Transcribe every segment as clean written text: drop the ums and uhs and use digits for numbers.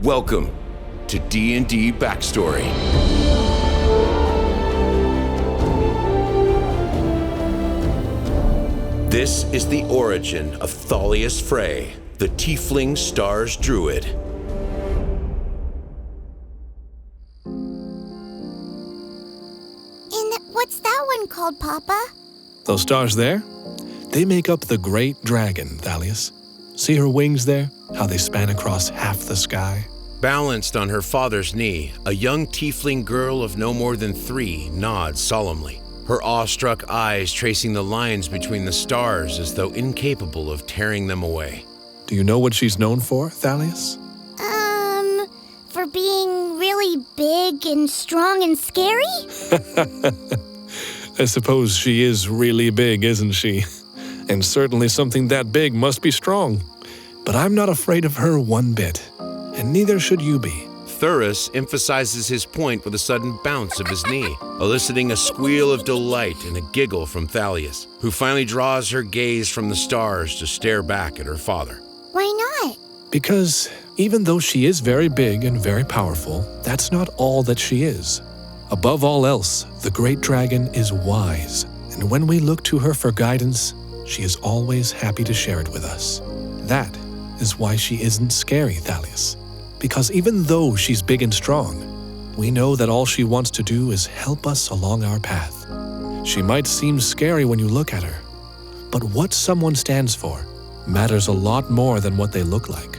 Welcome to D&D Backstory. This is the origin of Thalias Frae, the Tiefling Stars Druid. And what's that one called, Papa? Those stars there? They make up the great dragon, Thalius. See her wings there? How they span across half the sky? Balanced on her father's knee, a young tiefling girl of no more than 3 nods solemnly, her awestruck eyes tracing the lines between the stars as though incapable of tearing them away. Do you know what she's known for, Thalius? For being really big and strong and scary? I suppose she is really big, isn't she? And certainly something that big must be strong. But I'm not afraid of her one bit, and neither should you be. Thalias emphasizes his point with a sudden bounce of his knee, eliciting a squeal of delight and a giggle from Thalius, who finally draws her gaze from the stars to stare back at her father. Why not? Because even though she is very big and very powerful, that's not all that she is. Above all else, the great dragon is wise, and when we look to her for guidance, she is always happy to share it with us. That is why she isn't scary, Thalius. Because even though she's big and strong, we know that all she wants to do is help us along our path. She might seem scary when you look at her, but what someone stands for matters a lot more than what they look like.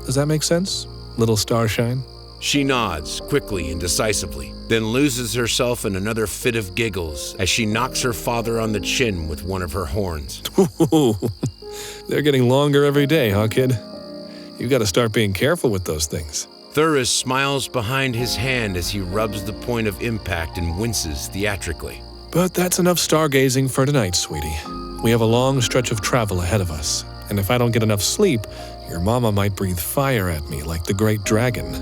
Does that make sense, little Starshine? She nods quickly and decisively, then loses herself in another fit of giggles as she knocks her father on the chin with one of her horns. They're getting longer every day, huh, kid? You've got to start being careful with those things. Thalias smiles behind his hand as he rubs the point of impact and winces theatrically. But that's enough stargazing for tonight, sweetie. We have a long stretch of travel ahead of us, and if I don't get enough sleep, your mama might breathe fire at me like the great dragon.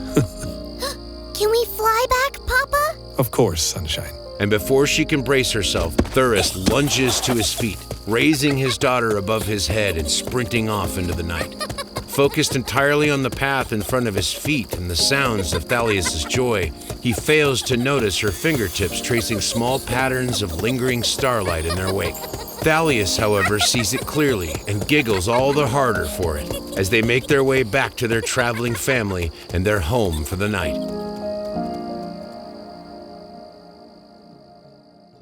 Can we fly back, Papa? Of course, sunshine. And before she can brace herself, Thalias lunges to his feet, raising his daughter above his head and sprinting off into the night. Focused entirely on the path in front of his feet and the sounds of Thalias' joy, he fails to notice her fingertips tracing small patterns of lingering starlight in their wake. Thalias, however, sees it clearly and giggles all the harder for it as they make their way back to their traveling family and their home for the night.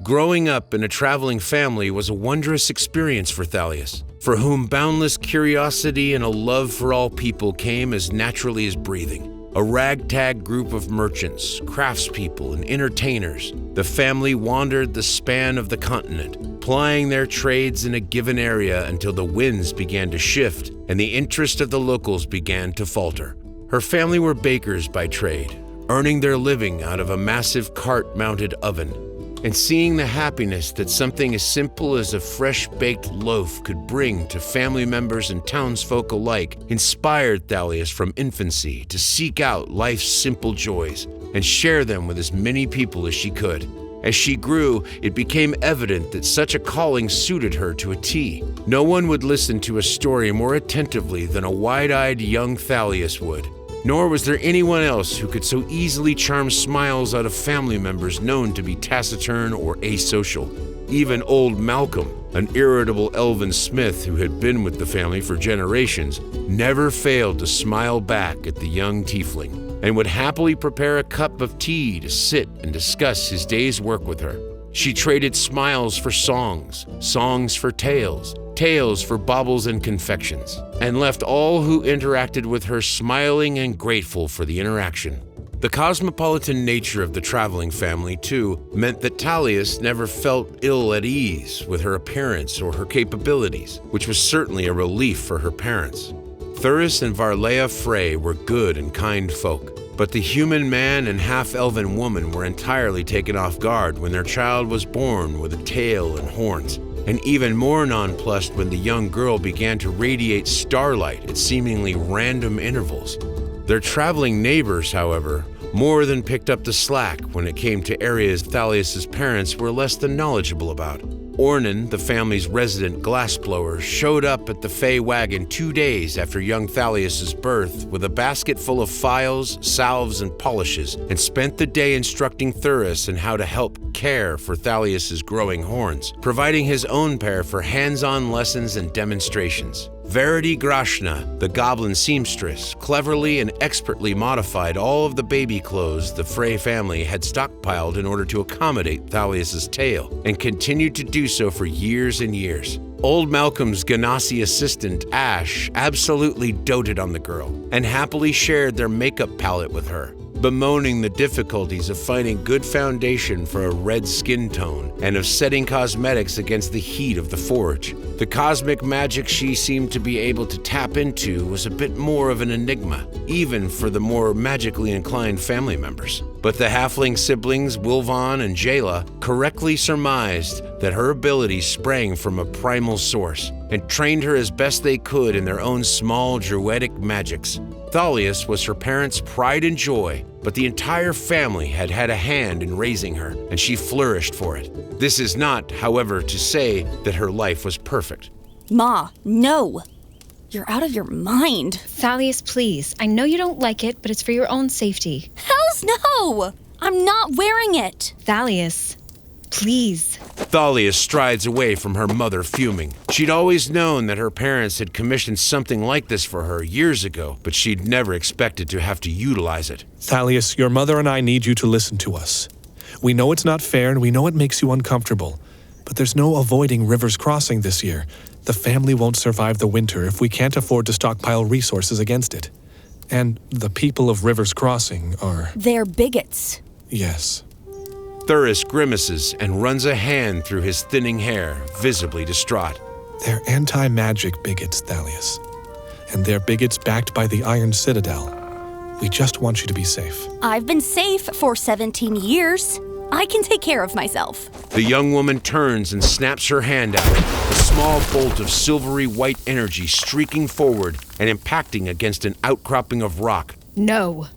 Growing up in a traveling family was a wondrous experience for Thalias, for whom boundless curiosity and a love for all people came as naturally as breathing. A ragtag group of merchants, craftspeople, and entertainers, the family wandered the span of the continent, plying their trades in a given area until the winds began to shift and the interest of the locals began to falter. Her family were bakers by trade, earning their living out of a massive cart-mounted oven. And seeing the happiness that something as simple as a fresh-baked loaf could bring to family members and townsfolk alike inspired Thalias from infancy to seek out life's simple joys and share them with as many people as she could. As she grew, it became evident that such a calling suited her to a T. No one would listen to a story more attentively than a wide-eyed young Thalias would. Nor was there anyone else who could so easily charm smiles out of family members known to be taciturn or asocial. Even old Malcolm, an irritable elven smith who had been with the family for generations, never failed to smile back at the young tiefling, and would happily prepare a cup of tea to sit and discuss his day's work with her. She traded smiles for songs, songs for tales, tales for baubles and confections, and left all who interacted with her smiling and grateful for the interaction. The cosmopolitan nature of the traveling family, too, meant that Thalias never felt ill at ease with her appearance or her capabilities, which was certainly a relief for her parents. Thalias and Thalias Frae were good and kind folk, but the human man and half-elven woman were entirely taken off guard when their child was born with a tail and horns, and even more nonplussed when the young girl began to radiate starlight at seemingly random intervals. Their traveling neighbors, however, more than picked up the slack when it came to areas Thalias' parents were less than knowledgeable about, Ornan, the family's resident glassblower, showed up at the Fae wagon 2 days after young Thalius' birth with a basket full of files, salves, and polishes, and spent the day instructing Thuris in how to help care for Thalius' growing horns, providing his own pair for hands-on lessons and demonstrations. Verity Grashna, the goblin seamstress, cleverly and expertly modified all of the baby clothes the Frae family had stockpiled in order to accommodate Thalius' tale, and continued to do so for years and years. Old Malcolm's Ganassi assistant, Ash, absolutely doted on the girl and happily shared their makeup palette with her, bemoaning the difficulties of finding good foundation for a red skin tone and of setting cosmetics against the heat of the forge. The cosmic magic she seemed to be able to tap into was a bit more of an enigma, even for the more magically inclined family members. But the halfling siblings, Wilvan and Jayla, correctly surmised that her abilities sprang from a primal source and trained her as best they could in their own small druidic magics. Thalius was her parents' pride and joy, but the entire family had had a hand in raising her, and she flourished for it. This is not, however, to say that her life was perfect. Ma, no! You're out of your mind. Thalius, please. I know you don't like it, but it's for your own safety. Hells no! I'm not wearing it. Thalius, please. Thalius strides away from her mother, fuming. She'd always known that her parents had commissioned something like this for her years ago, but she'd never expected to have to utilize it. Thalius, your mother and I need you to listen to us. We know it's not fair and we know it makes you uncomfortable, but there's no avoiding River's Crossing this year. The family won't survive the winter if we can't afford to stockpile resources against it. And the people of River's Crossing are... They're bigots. Yes. Thuris grimaces and runs a hand through his thinning hair, visibly distraught. They're anti-magic bigots, Thalius. And they're bigots backed by the Iron Citadel. We just want you to be safe. I've been safe for 17 years. I can take care of myself. The young woman turns and snaps her hand out, a small bolt of silvery white energy streaking forward and impacting against an outcropping of rock. No.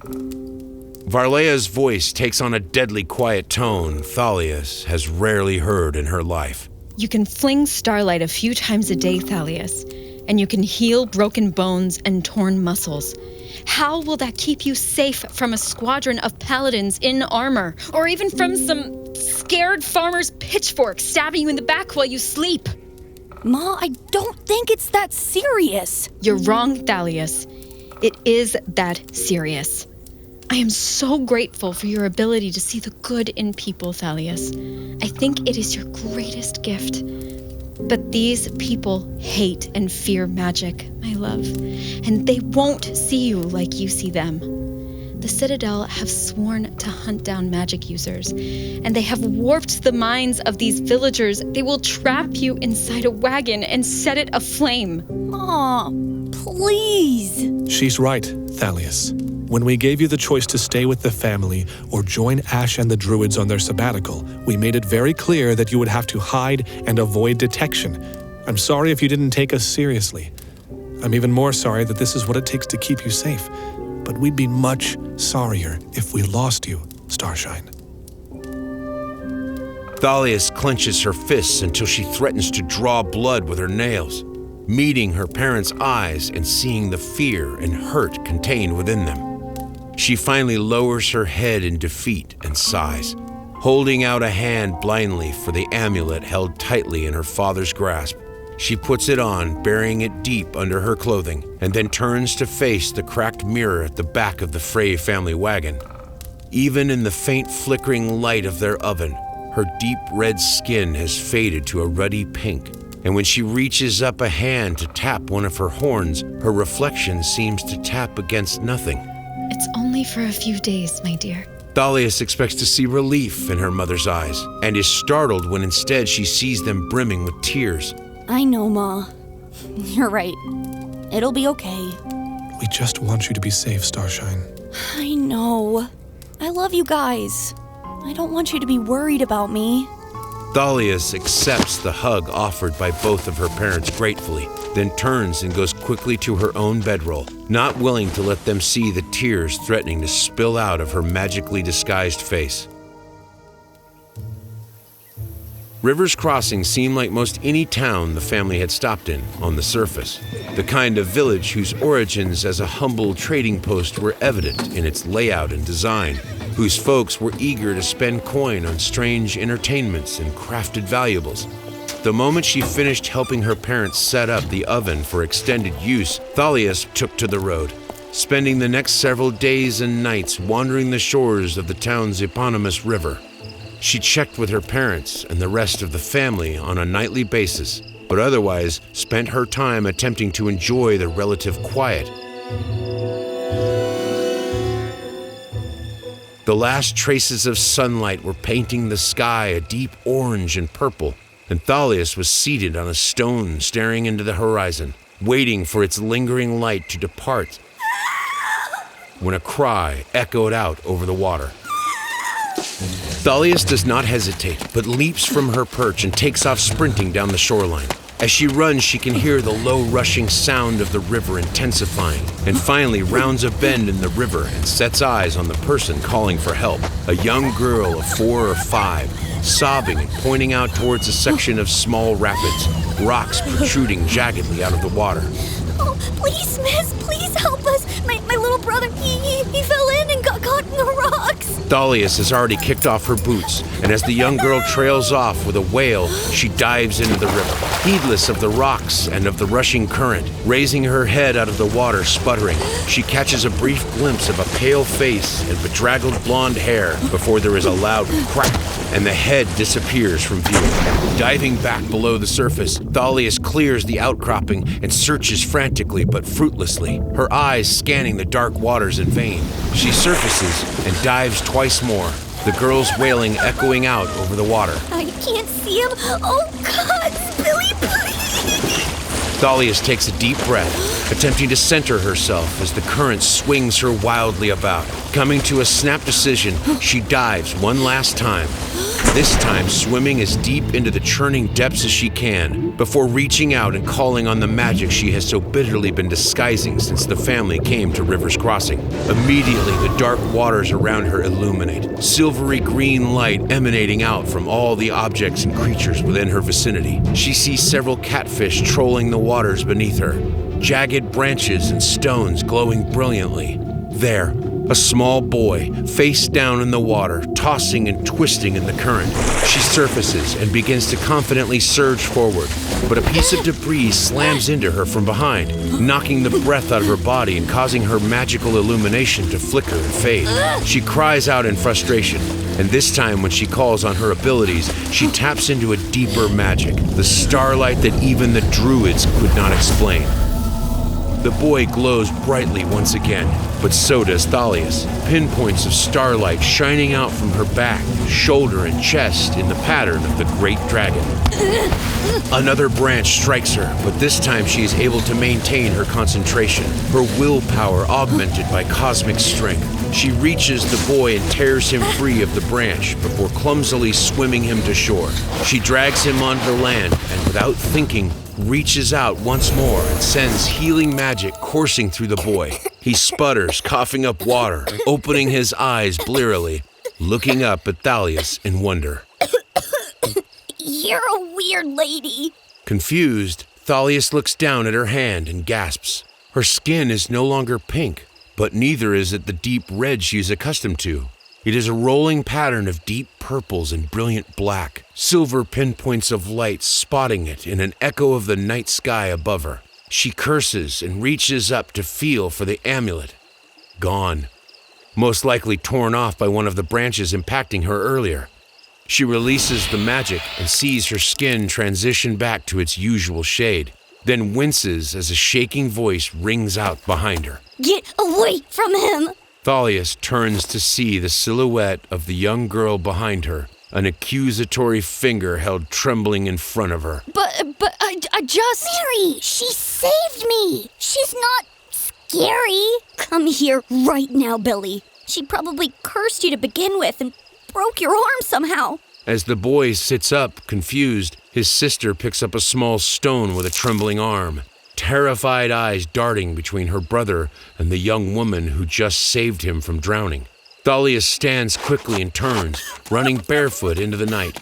Varlea's voice takes on a deadly quiet tone Thalius has rarely heard in her life. You can fling starlight a few times a day, Thalius, and you can heal broken bones and torn muscles. How will that keep you safe from a squadron of paladins in armor, or even from some scared farmer's pitchfork stabbing you in the back while you sleep? Ma, I don't think it's that serious. You're wrong, Thalius. It is that serious. I am so grateful for your ability to see the good in people, Thalius. I think it is your greatest gift. But these people hate and fear magic, my love, and they won't see you like you see them. The Citadel have sworn to hunt down magic users, and they have warped the minds of these villagers. They will trap you inside a wagon and set it aflame. Ma, please. She's right, Thalius. When we gave you the choice to stay with the family or join Ash and the Druids on their sabbatical, we made it very clear that you would have to hide and avoid detection. I'm sorry if you didn't take us seriously. I'm even more sorry that this is what it takes to keep you safe. But we'd be much sorrier if we lost you, Starshine. Thalius clenches her fists until she threatens to draw blood with her nails, meeting her parents' eyes and seeing the fear and hurt contained within them. She finally lowers her head in defeat and sighs, holding out a hand blindly for the amulet held tightly in her father's grasp. She puts it on, burying it deep under her clothing, and then turns to face the cracked mirror at the back of the Frae family wagon. Even in the faint flickering light of their oven, her deep red skin has faded to a ruddy pink, and when she reaches up a hand to tap one of her horns, her reflection seems to tap against nothing. It's only for a few days, my dear. Thalius expects to see relief in her mother's eyes, and is startled when instead she sees them brimming with tears. I know, Ma. You're right. It'll be okay. We just want you to be safe, Starshine. I know. I love you guys. I don't want you to be worried about me. Thalius accepts the hug offered by both of her parents gratefully, then turns and goes quickly to her own bedroll, not willing to let them see the tears threatening to spill out of her magically disguised face. River's Crossing seemed like most any town the family had stopped in on the surface. The kind of village whose origins as a humble trading post were evident in its layout and design, whose folks were eager to spend coin on strange entertainments and crafted valuables. The moment she finished helping her parents set up the oven for extended use, Thalius took to the road, spending the next several days and nights wandering the shores of the town's eponymous river. She checked with her parents and the rest of the family on a nightly basis, but otherwise spent her time attempting to enjoy the relative quiet. The last traces of sunlight were painting the sky a deep orange and purple, and Thalius was seated on a stone staring into the horizon, waiting for its lingering light to depart, when a cry echoed out over the water. Thalius does not hesitate, but leaps from her perch and takes off sprinting down the shoreline. As she runs, she can hear the low rushing sound of the river intensifying, and finally rounds a bend in the river and sets eyes on the person calling for help, a young girl of 4 or 5, sobbing and pointing out towards a section of small rapids, rocks protruding jaggedly out of the water. Oh, please, miss, please help us. My little brother, he fell in and got caught in the rocks. Thalius has already kicked off her boots, and as the young girl trails off with a wail, she dives into the river, heedless of the rocks and of the rushing current. Raising her head out of the water, sputtering, she catches a brief glimpse of a pale face and bedraggled blonde hair before there is a loud crack, and the head disappears from view. Diving back below the surface, Thalius clears the outcropping and searches frantically but fruitlessly, her eyes scanning the dark waters in vain. She surfaces and dives twice more, the girl's wailing echoing out over the water. I can't see him. Oh, God, Billy, please. Thalius takes a deep breath, attempting to center herself as the current swings her wildly about. Coming to a snap decision, she dives one last time, this time swimming as deep into the churning depths as she can, before reaching out and calling on the magic she has so bitterly been disguising since the family came to River's Crossing. Immediately, the dark waters around her illuminate, silvery green light emanating out from all the objects and creatures within her vicinity. She sees several catfish trolling the waters beneath her, jagged branches and stones glowing brilliantly. There, a small boy, face down in the water, tossing and twisting in the current. She surfaces and begins to confidently surge forward, but a piece of debris slams into her from behind, knocking the breath out of her body and causing her magical illumination to flicker and fade. She cries out in frustration, and this time when she calls on her abilities, she taps into a deeper magic, the starlight that even the Druids could not explain. The boy glows brightly once again, but so does Thalius, pinpoints of starlight shining out from her back, shoulder, and chest in the pattern of the great dragon. Another branch strikes her, but this time she is able to maintain her concentration, her willpower augmented by cosmic strength. She reaches the boy and tears him free of the branch before clumsily swimming him to shore. She drags him onto the land and, without thinking, reaches out once more and sends healing magic coursing through the boy. He sputters, coughing up water, opening his eyes blearily, looking up at Thalius in wonder. You're a weird lady. Confused, Thalius looks down at her hand and gasps. Her skin is no longer pink, but neither is it the deep red she is accustomed to. It is a rolling pattern of deep purples and brilliant black, silver pinpoints of light spotting it in an echo of the night sky above her. She curses and reaches up to feel for the amulet. Gone. Most likely torn off by one of the branches impacting her earlier. She releases the magic and sees her skin transition back to its usual shade, then winces as a shaking voice rings out behind her. Get away from him! Thalius turns to see the silhouette of the young girl behind her, an accusatory finger held trembling in front of her. But I just... Mary, she saved me! She's not scary! Come here right now, Billy. She probably cursed you to begin with and broke your arm somehow. As the boy sits up, confused, his sister picks up a small stone with a trembling arm, terrified eyes darting between her brother and the young woman who just saved him from drowning. Thalius stands quickly and turns, running barefoot into the night.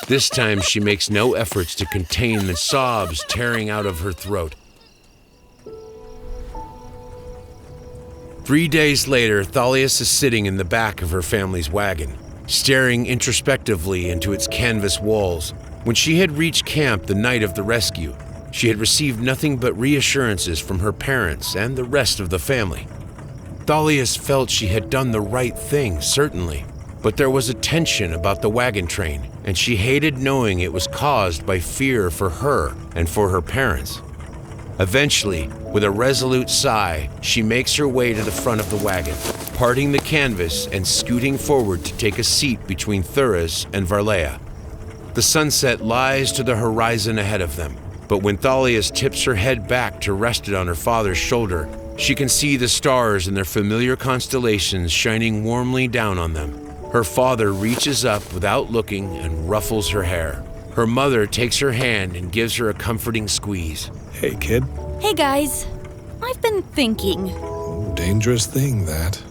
This time she makes no efforts to contain the sobs tearing out of her throat. 3 days later, Thalius is sitting in the back of her family's wagon, staring introspectively into its canvas walls. When she had reached camp the night of the rescue, she had received nothing but reassurances from her parents and the rest of the family. Thalius felt she had done the right thing, certainly, but there was a tension about the wagon train, and she hated knowing it was caused by fear for her and for her parents. Eventually, with a resolute sigh, she makes her way to the front of the wagon, parting the canvas and scooting forward to take a seat between Thalias and Varlea. The sunset lies to the horizon ahead of them, but when Thalias tips her head back to rest it on her father's shoulder, she can see the stars in their familiar constellations shining warmly down on them. Her father reaches up without looking and ruffles her hair. Her mother takes her hand and gives her a comforting squeeze. Hey, kid. Hey, guys. I've been thinking. Dangerous thing, that.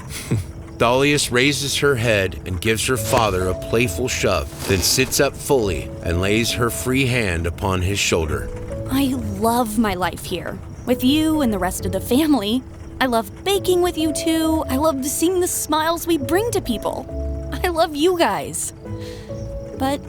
Thalias raises her head and gives her father a playful shove, then sits up fully and lays her free hand upon his shoulder. I love my life here, with you and the rest of the family. I love baking with you two. I love seeing the smiles we bring to people. I love you guys. But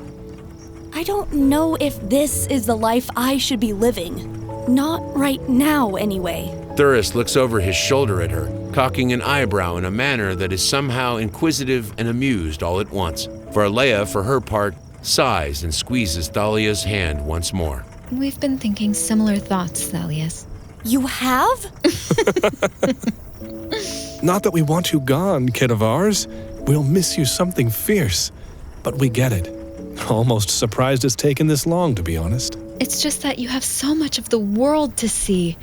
I don't know if this is the life I should be living. Not right now, anyway. Thalias looks over his shoulder at her, cocking an eyebrow in a manner that is somehow inquisitive and amused all at once. Varlea, for her part, sighs and squeezes Thalia's hand once more. We've been thinking similar thoughts, Thalius. You have? Not that we want you gone, kid of ours. We'll miss you something fierce. But we get it. Almost surprised it's taken this long, to be honest. It's just that you have so much of the world to see,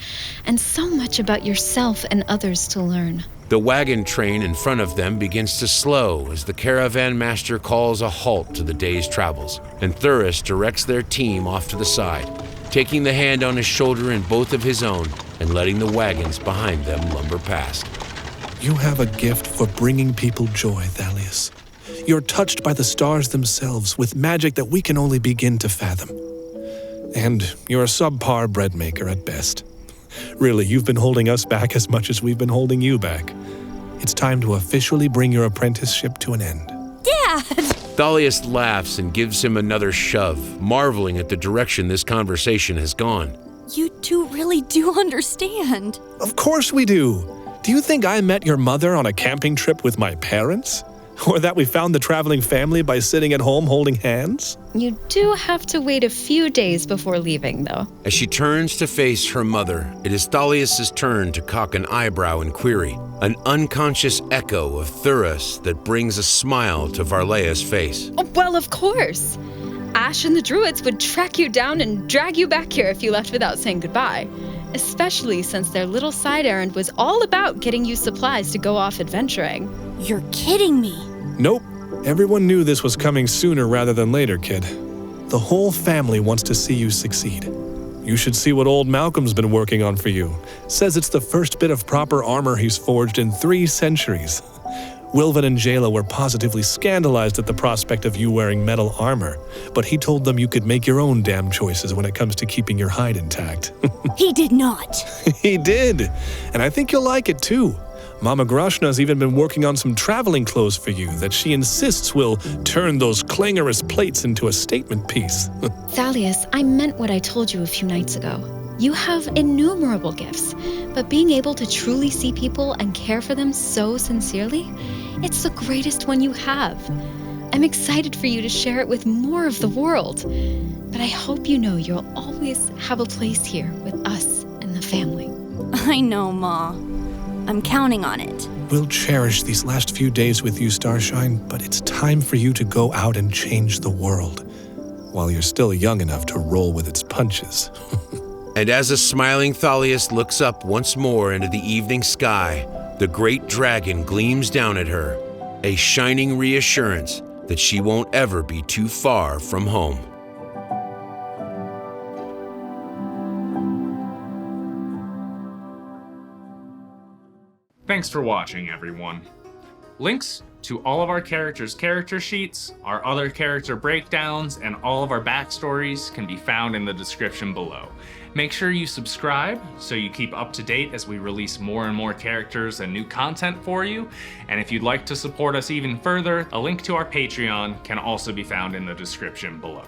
and so much about yourself and others to learn. The wagon train in front of them begins to slow as the caravan master calls a halt to the day's travels, and Thalius directs their team off to the side, taking the hand on his shoulder in both of his own and letting the wagons behind them lumber past. You have a gift for bringing people joy, Thalius. You're touched by the stars themselves with magic that we can only begin to fathom. And you're a subpar bread maker at best. Really, you've been holding us back as much as we've been holding you back. It's time to officially bring your apprenticeship to an end. Dad! Thalius laughs and gives him another shove, marveling at the direction this conversation has gone. You two really do understand. Of course we do. Do you think I met your mother on a camping trip with my parents? Or that we found the traveling family by sitting at home holding hands? You do have to wait a few days before leaving, though. As she turns to face her mother, it is Thalius' turn to cock an eyebrow and query, an unconscious echo of Thalius that brings a smile to Varlea's face. Oh, well, of course. Ash and the Druids would track you down and drag you back here if you left without saying goodbye. Especially since their little side errand was all about getting you supplies to go off adventuring. You're kidding me. Nope. Everyone knew this was coming sooner rather than later, kid. The whole family wants to see you succeed. You should see what old Malcolm's been working on for you. Says it's the first bit of proper armor he's forged in 3 centuries. Wilvin and Jayla were positively scandalized at the prospect of you wearing metal armor, but he told them you could make your own damn choices when it comes to keeping your hide intact. He did not. He did, and I think you'll like it too. Mama Groshna's even been working on some traveling clothes for you that she insists will turn those clangorous plates into a statement piece. Thalius, I meant what I told you a few nights ago. You have innumerable gifts, but being able to truly see people and care for them so sincerely, it's the greatest one you have. I'm excited for you to share it with more of the world, but I hope you know you'll always have a place here with us and the family. I know, Ma. I'm counting on it. We'll cherish these last few days with you, Starshine, but it's time for you to go out and change the world, while you're still young enough to roll with its punches. And as a smiling Thalius looks up once more into the evening sky, the great dragon gleams down at her, a shining reassurance that she won't ever be too far from home. Thanks for watching, everyone. Links to all of our characters' character sheets, our other character breakdowns, and all of our backstories can be found in the description below. Make sure you subscribe so you keep up to date as we release more and more characters and new content for you. And if you'd like to support us even further, a link to our Patreon can also be found in the description below.